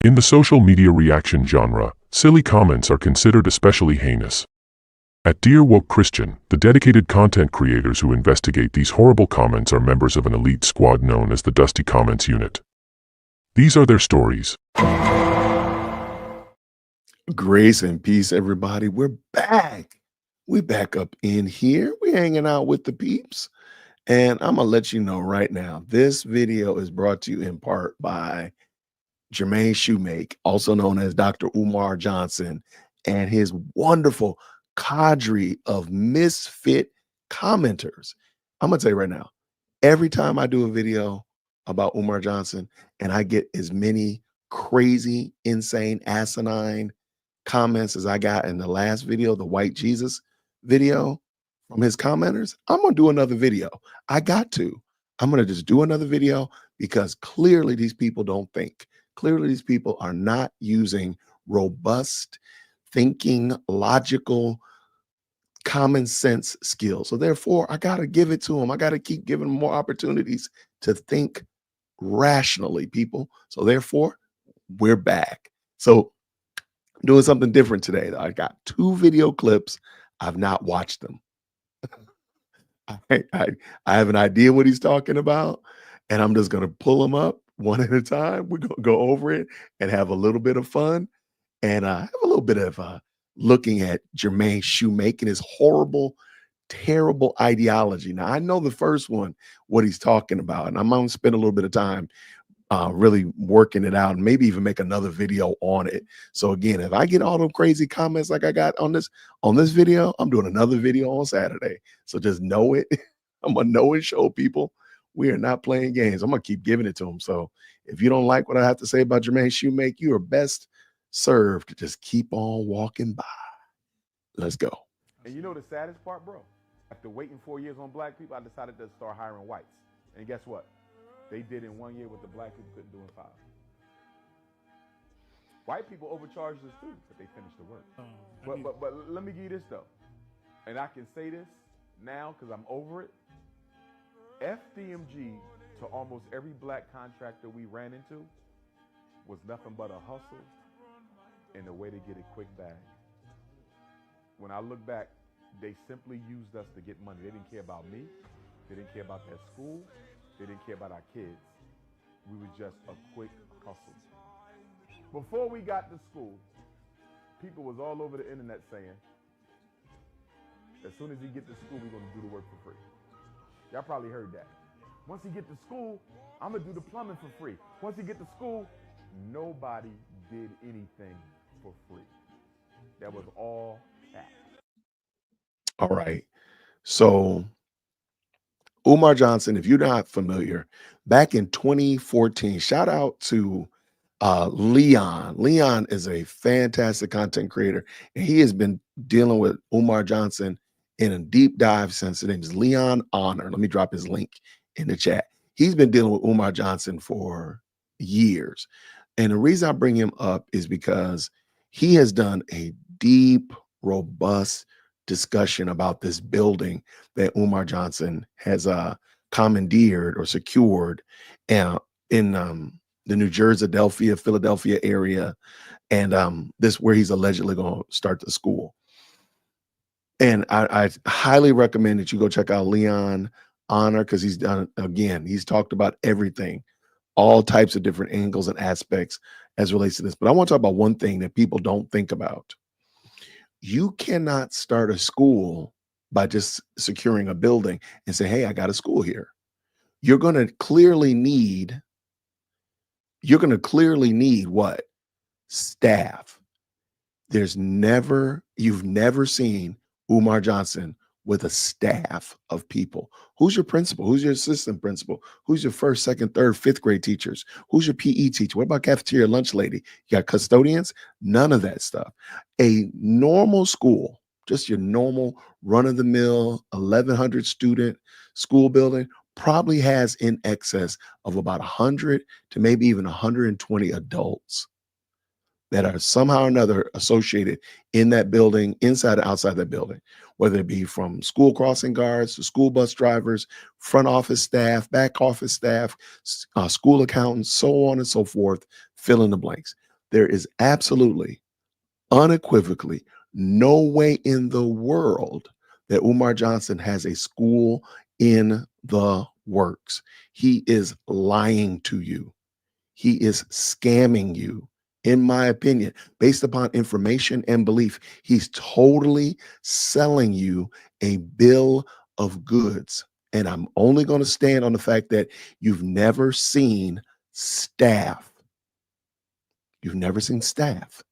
In the social media reaction genre, silly comments are considered especially heinous. At Dear Woke Christian, the dedicated content creators who investigate these horrible comments are members of an elite squad known as the Dusty Comments Unit. These are their stories. Grace and peace, everybody. We're back. We back up in here. We hanging out with the peeps. And I'm going to let you know right now, this video is brought to you in part by Jermaine Shoemake, also known as Dr. Umar Johnson, and his wonderful cadre of misfit commenters. I'm going to tell you right now, every time I do a video about Umar Johnson and I get as many crazy, insane, asinine comments as I got in the last video, the White Jesus video from his commenters, I'm going to do another video. I got to. I'm going to just do another video because clearly these people don't think. Clearly these people are not using robust thinking, logical, common sense skills. So therefore, I got to give it to them. I got to keep giving them more opportunities to think rationally, people. So therefore, we're back. So I'm doing something different today. I got 2 video clips. I've not watched them. I have an idea what he's talking about, and I'm just going to pull them up one at a time. We're going to go over it and have a little bit of fun and have a little bit of looking at Jermaine Shoemake and his horrible, terrible ideology. Now, I know the first one, what he's talking about, and I'm going to spend a little bit of time really working it out and maybe even make another video on it. So again, if I get all them crazy comments like I got on this video, I'm doing another video on Saturday. So just know it. I'm gonna know and show people we are not playing games. I'm gonna keep giving it to them. So if you don't like what I have to say about Jermaine Shoemake, you are best served to just keep on walking by. Let's go. And you know the saddest part, bro? After waiting 4 years on black people, I decided to start hiring whites. And guess what? They did in 1 year what the black people couldn't do in 5. White people overcharge the students, but they finish the work. But let me give you this though, and I can say this now because I'm over it. FDMG to almost every black contractor we ran into was nothing but a hustle and a way to get a quick bag. When I look back, they simply used us to get money. They didn't care about me. They didn't care about their school. They didn't care about our kids. We were just a quick hustle. Before we got to school, people was all over the internet saying, as soon as you get to school, we're going to do the work for free. Y'all probably heard that. Once you get to school, I'm going to do the plumbing for free. Once you get to school, nobody did anything for free. That was all that. All right. So Umar Johnson, if you're not familiar, back in 2014, shout out to Leon. Leon is a fantastic content creator, and he has been dealing with Umar Johnson in a deep dive since. His name is Leon Honor. Let me drop his link in the chat. He's been dealing with Umar Johnson for years. And the reason I bring him up is because he has done a deep, robust discussion about this building that Umar Johnson has commandeered or secured in the New Jersey, Philadelphia area, and this where he's allegedly going to start the school. And I highly recommend that you go check out Leon Honor because he's done, again, he's talked about everything, all types of different angles and aspects as relates to this. But I want to talk about one thing that people don't think about. You cannot start a school by just securing a building and say, hey, I got a school here. You're going to clearly need what? Staff. You've never seen Umar Johnson with a staff of people. Who's your principal? Who's your assistant principal? Who's your first, second, third, fifth grade teachers? Who's your PE teacher? What about cafeteria lunch lady? You got custodians? None of that stuff. A normal school, just your normal run-of-the-mill 1,100 student school building probably has in excess of about 100 to maybe even 120 adults that are somehow or another associated in that building, inside or outside that building, whether it be from school crossing guards to school bus drivers, front office staff, back office staff, school accountants, so on and so forth, fill in the blanks. There is absolutely, unequivocally, no way in the world that Umar Johnson has a school in the works. He is lying to you. He is scamming you, in my opinion, based upon information and belief. He's totally selling you a bill of goods. And I'm only going to stand on the fact that you've never seen staff. You've never seen staff.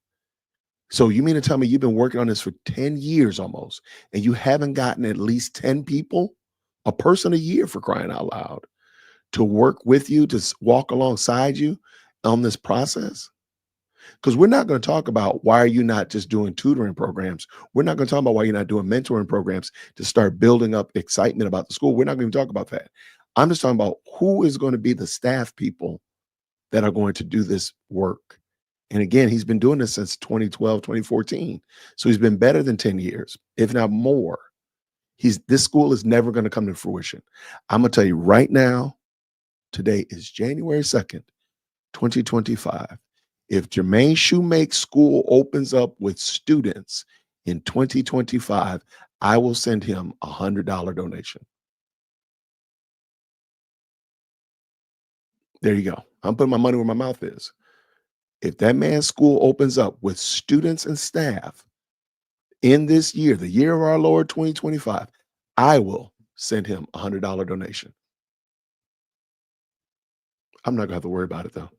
So you mean to tell me you've been working on this for 10 years almost, and you haven't gotten at least 10 people, a person a year, for crying out loud, to work with you, to walk alongside you on this process? Because we're not going to talk about why are you not just doing tutoring programs. We're not going to talk about why you're not doing mentoring programs to start building up excitement about the school. We're not going to talk about that. I'm just talking about who is going to be the staff people that are going to do this work. And again, he's been doing this since 2012, 2014. So he's been better than 10 years, if not more. This school is never going to come to fruition. I'm going to tell you right now, today is January 2nd, 2025. If Jermaine Shoemake School opens up with students in 2025, I will send him a $100 donation. There you go. I'm putting my money where my mouth is. If that man's school opens up with students and staff in this year, the year of our Lord 2025, I will send him a $100 donation. I'm not gonna have to worry about it though.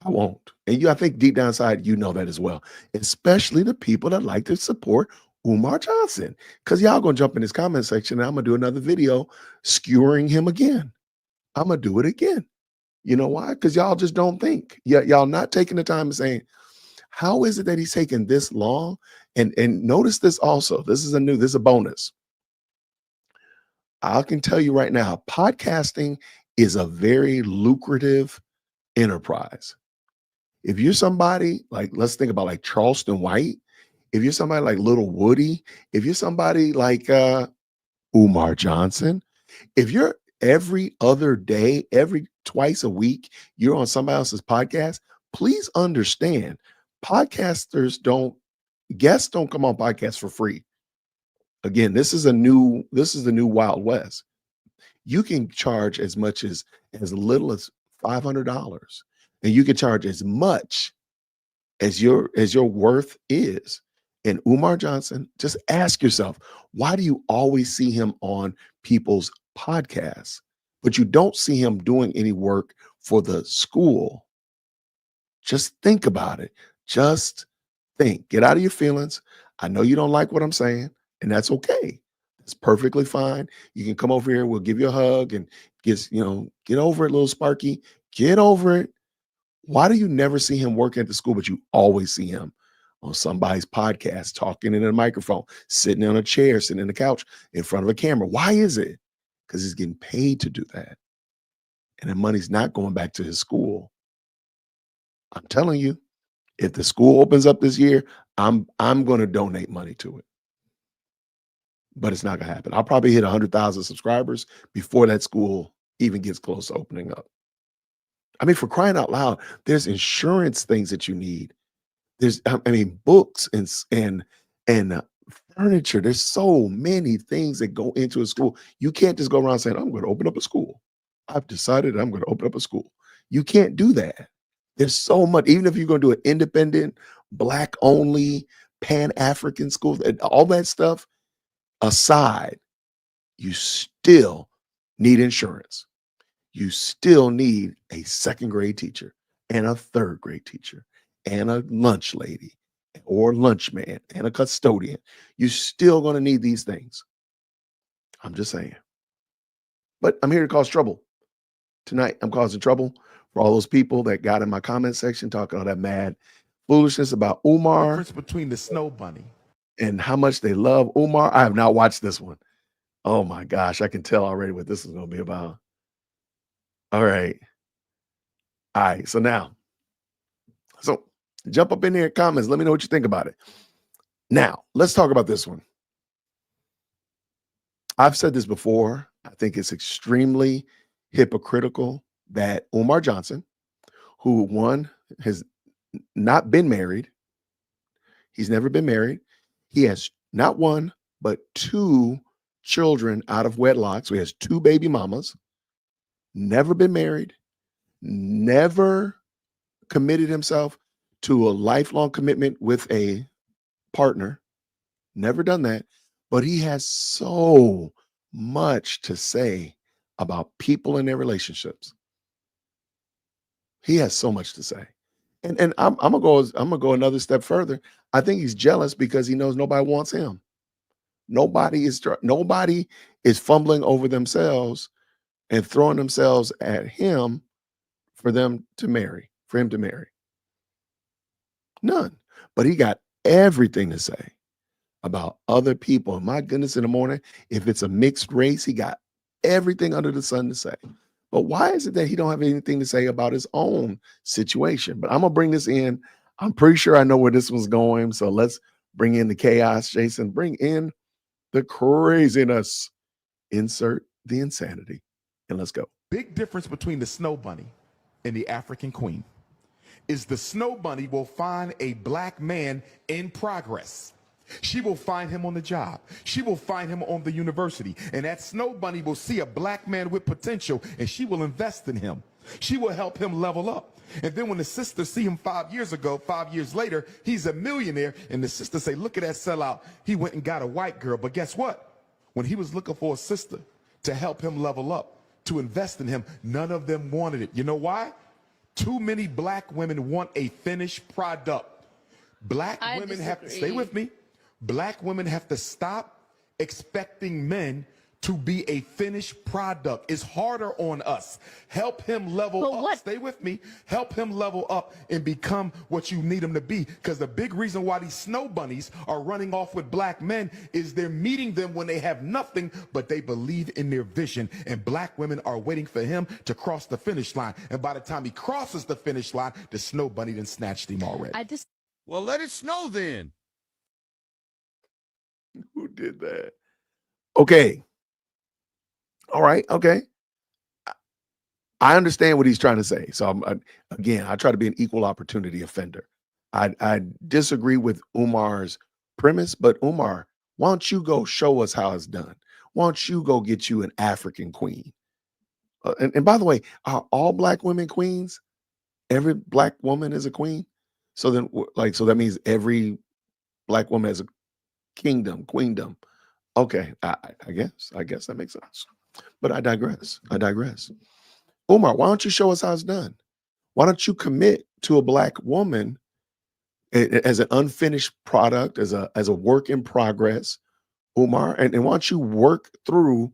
I won't. And I think deep down inside, you know that as well, especially the people that like to support Umar Johnson. Because y'all gonna jump in his comment section and I'm gonna do another video skewering him again. I'm gonna do it again. You know why? Because y'all just don't think. Y'all not taking the time and saying, how is it that he's taking this long? And notice this also. This is a bonus. I can tell you right now, podcasting is a very lucrative enterprise. If you're somebody like, let's think about like Charleston White, if you're somebody like Little Woody, if you're somebody like Umar Johnson, if you're every other day, twice a week, you're on somebody else's podcast, please understand, guests don't come on podcasts for free. Again, this is the new Wild West. You can charge as much as little as $500, and you can charge as much as your worth is. And Umar Johnson, just ask yourself, why do you always see him on people's podcasts, but you don't see him doing any work for the school? Just think about it. Just think. Get out of your feelings. I know you don't like what I'm saying, and that's okay. It's perfectly fine. You can come over here. We'll give you a hug and get over it, little Sparky. Get over it. Why do you never see him working at the school, but you always see him on somebody's podcast, talking in a microphone, sitting on a chair, sitting in the couch in front of a camera? Why is it? Because he's getting paid to do that. And the money's not going back to his school. I'm telling you, if the school opens up this year, I'm going to donate money to it. But it's not going to happen. I'll probably hit 100,000 subscribers before that school even gets close to opening up. I mean, for crying out loud, there's insurance things that you need. There's, books and furniture. There's so many things that go into a school. You can't just go around saying, I'm going to open up a school. I've decided I'm going to open up a school. You can't do that. There's so much, even if you're going to do an independent, Black only, Pan-African school, all that stuff aside, you still need insurance. You still need a second grade teacher and a third grade teacher and a lunch lady or lunch man and a custodian. You're still going to need these things. I'm just saying. But I'm here to cause trouble. Tonight, I'm causing trouble for all those people that got in my comment section talking all that mad foolishness about Umar. Difference between the snow bunny and how much they love Umar. I have not watched this one. Oh my gosh, I can tell already what this is going to be about. All right. So jump up in there in comments. Let me know what you think about it. Now, let's talk about this one. I've said this before. I think it's extremely hypocritical that Umar Johnson, who has not been married. He's never been married. He has not one, but two children out of wedlock. So he has two baby mamas, never been married, never committed himself to a lifelong commitment with a partner, never done that. But he has so much to say about people and their relationships. He has so much to say. And I'm gonna go another step further. I think he's jealous because he knows nobody wants him. Nobody is fumbling over themselves and throwing themselves at him for him to marry. None. But he got everything to say about other people. My goodness, in the morning, if it's a mixed race, he got everything under the sun to say. But why is it that he don't have anything to say about his own situation? But I'm gonna bring this in. I'm pretty sure I know where this one's going. So let's bring in the chaos, Jason. Bring in the craziness. Insert the insanity. And let's go. Big difference between the snow bunny and the African queen is the snow bunny will find a black man in progress. She will find him on the job. She will find him on the university. And that snow bunny will see a black man with potential, and she will invest in him. She will help him level up. And then when the sisters see him 5 years ago, 5 years later, he's a millionaire, and the sisters say, look at that sellout. He went and got a white girl. But guess what? When he was looking for a sister to help him level up, to invest in him, none of them wanted it. You know why? Too many black women want a finished product. Black women have to, stay with me. Black women have to stop expecting men to be a finished product. It's harder on us. Help him level up. Stay with me. Help him level up and become what you need him to be. Because the big reason why these snow bunnies are running off with black men is they're meeting them when they have nothing, but they believe in their vision. And black women are waiting for him to cross the finish line. And by the time he crosses the finish line, the snow bunny done snatched him already. Well, let it snow then. Who did that? Okay. All right. Okay. I understand what he's trying to say. So again, I try to be an equal opportunity offender. I disagree with Umar's premise, but Umar, why don't you go show us how it's done? Why don't you go get you an African queen? And by the way, are all black women queens? Every black woman is a queen? So then, so that means every black woman has a queendom. Okay, I guess that makes sense. But I digress. Umar, why don't you show us how it's done? Why don't you commit to a black woman as an unfinished product, as a work in progress, Umar, and why don't you work through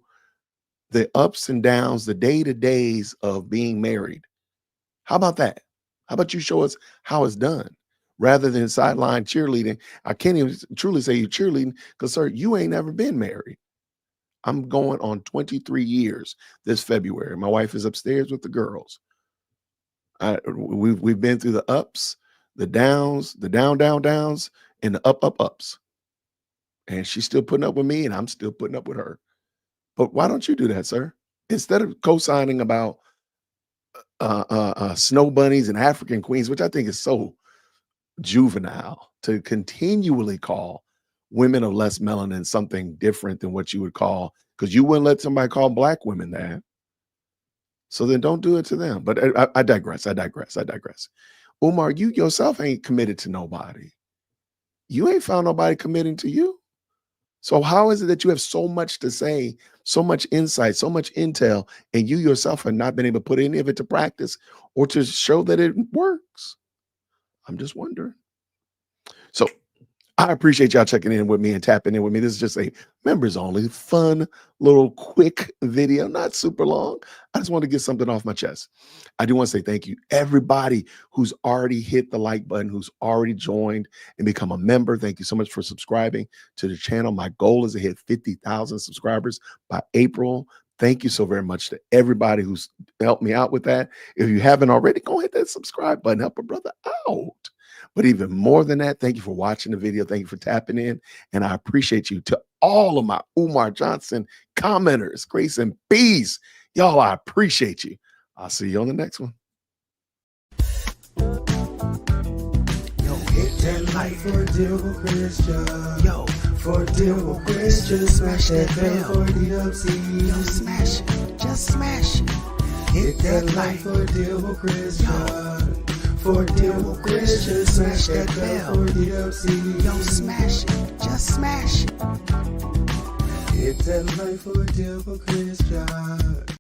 the ups and downs, the day-to-days of being married? How about that? How about you show us how it's done? Rather than sideline cheerleading. I can't even truly say you're cheerleading because, sir, you ain't never been married. I'm going on 23 years this February. My wife is upstairs with the girls. We've been through the ups, the downs, the downs, and the ups. And she's still putting up with me, and I'm still putting up with her. But why don't you do that, sir? Instead of co-signing about snow bunnies and African queens, which I think is so juvenile to continually call women of less melanin something different than what you would call, because you wouldn't let somebody call black women that. So then don't do it to them. But I digress. Umar, you yourself ain't committed to nobody. You ain't found nobody committing to you. So how is it that you have so much to say, so much insight, so much intel, and you yourself have not been able to put any of it to practice or to show that it works? I'm just wondering. So I appreciate y'all checking in with me and tapping in with me. This is just a members only, fun, little quick video, not super long. I just want to get something off my chest. I do want to say thank you, everybody who's already hit the like button, who's already joined and become a member. Thank you so much for subscribing to the channel. My goal is to hit 50,000 subscribers by April. Thank you so very much to everybody who's helped me out with that. If you haven't already, go hit that subscribe button. Help a brother out. But even more than that, thank you for watching the video. Thank you for tapping in. And I appreciate you. To all of my Umar Johnson commenters, grace and peace. Y'all, I appreciate you. I'll see you on the next one. that like for Deal Christian. Yo, for Deal Christian, smash that bell for DWC. Yo, smash it, just smash it. Hit that like for Deal Christian. For Deal Christian, smash that bell for DWC. Yo, smash it, just smash it. Hit that like for Deal Christian.